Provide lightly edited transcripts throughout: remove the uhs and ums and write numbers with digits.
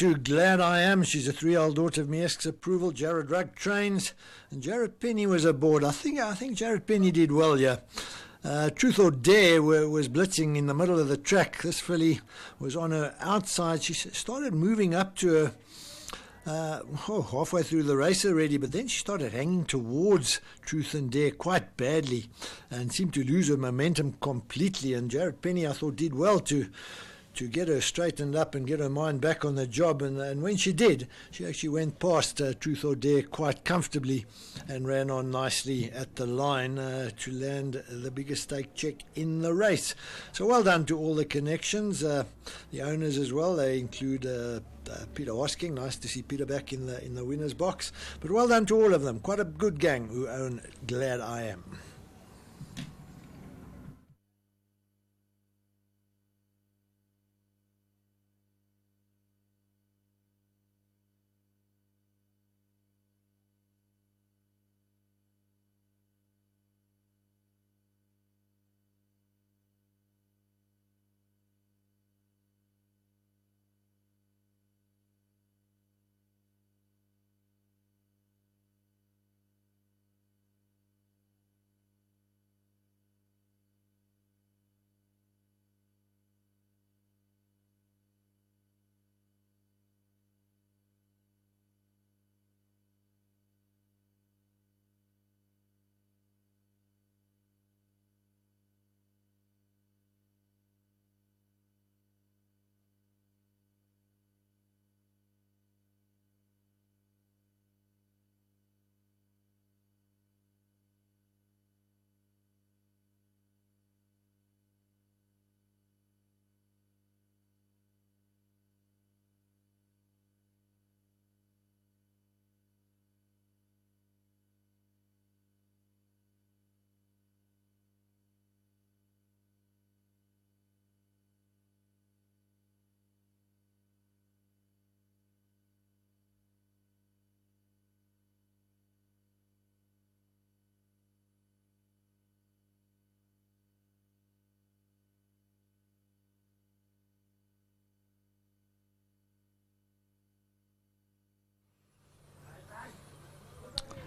2 Glad I Am. She's a 3-year-old daughter of Miesk's approval. Jared Rugg trains, and Jared Penny was aboard. I think Jared Penny did well, yeah. Truth or Dare was blitzing in the middle of the track. This filly was on her outside. She started moving up to her halfway through the race already, but then she started hanging towards Truth and Dare quite badly and seemed to lose her momentum completely. And Jared Penny, I thought, did well to get her straightened up and get her mind back on the job. And when she did, she actually went past Truth or Dare quite comfortably and ran on nicely at the line to land the biggest stake check in the race. So well done to all the connections, the owners as well. They include Peter Hosking. Nice to see Peter back in the winner's box. But well done to all of them. Quite a good gang who own Glad I Am.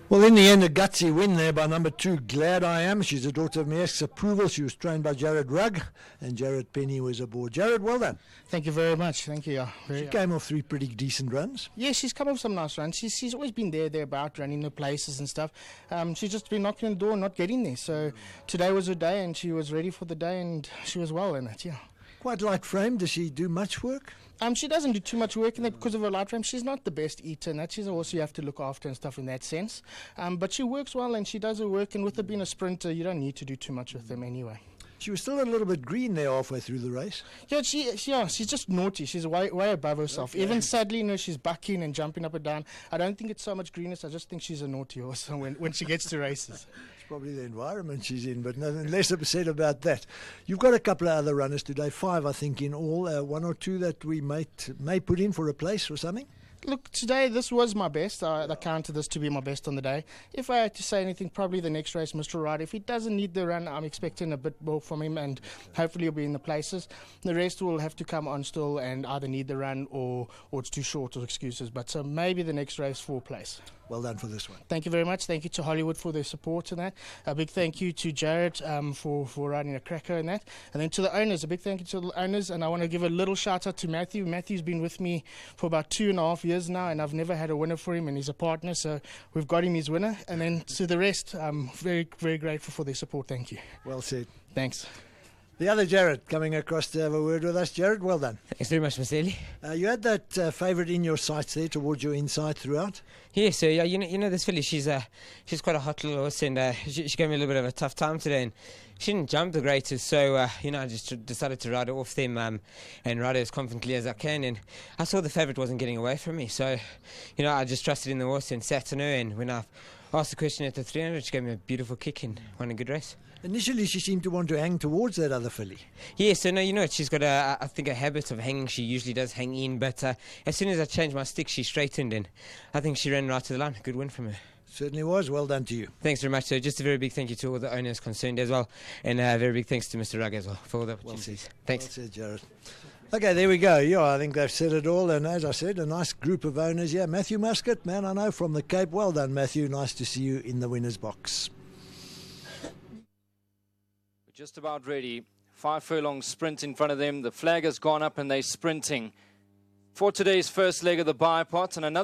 Well, in the end, a gutsy win there by number 2, Glad I Am. She's a daughter of Miesk's approval. She was trained by Jared Rugg, and Jared Penny was aboard. Jared, well done. Thank you very much. Thank you. She came off 3 pretty decent runs. Yeah, she's come off some nice runs. She's always been thereabout, running the places and stuff. She's just been knocking on the door and not getting there. So today was her day, and she was ready for the day, and she was well in it, yeah. Quite light frame. Does she do much work? She doesn't do too much work in that because of her light frame. She's not the best eater, and that she's also you have to look after and stuff in that sense. But she works well, and she does her work. And with her being a sprinter, you don't need to do too much with them anyway. She was still a little bit green there halfway through the race. Yeah, she's just naughty. She's way above herself. Okay. Even sadly, she's bucking and jumping up and down. I don't think it's so much greenness. I just think she's a naughty horse when she gets to races. It's probably the environment she's in, but nothing less said about that. You've got a couple of other runners today, 5 I think in all, 1 or 2 that we may put in for a place or something. Look, today this was my best. I counted this to be my best on the day. If I had to say anything, probably the next race, Mr. Right. If he doesn't need the run, I'm expecting a bit more from him, and hopefully he'll be in the places. The rest will have to come on still and either need the run or it's too short or excuses. But so maybe the next race for place. Well done for this one. Thank you very much. Thank you to Hollywood for their support in that. A big thank you to Jared for riding a cracker in that. And then to the owners, a big thank you to the owners. And I want to give a little shout out to Matthew. Matthew's been with me for about 2.5 years now, and I've never had a winner for him, and he's a partner, so we've got him his winner. And then to the rest, I'm very, very grateful for their support. Thank you. Well said. Thanks. The other Jared coming across to have a word with us. Jared, well done. Thanks very much, Mr. Ely. You had that favourite in your sights there towards your inside throughout. Yeah, so you know this filly, she's quite a hot little horse, and she gave me a little bit of a tough time today, and she didn't jump the greatest, so I just decided to ride her off them and ride her as confidently as I can, and I saw the favourite wasn't getting away from me, so I just trusted in the horse and sat on her, and when I asked the question at the 300, she gave me a beautiful kick and won a good race. Initially, she seemed to want to hang towards that other filly. Yeah, so no, she's got I think a habit of hanging. She usually does hang in, but as soon as I changed my stick, she straightened, and I think she ran right to the line. Good win from her. Certainly was. Well done to you. Thanks very much. So just a very big thank you to all the owners concerned as well, and a very big thanks to Mr. Rugg as well for all the opportunities. Thanks. Well said, Jared. Okay, there we go. Yeah, I think they've said it all. And as I said, a nice group of owners. Yeah, Matthew Muscat, man, I know from the Cape. Well done, Matthew. Nice to see you in the winner's box. We're just about ready. 5 furlong sprint in front of them. The flag has gone up and they're sprinting for today's first leg of the bipot. And another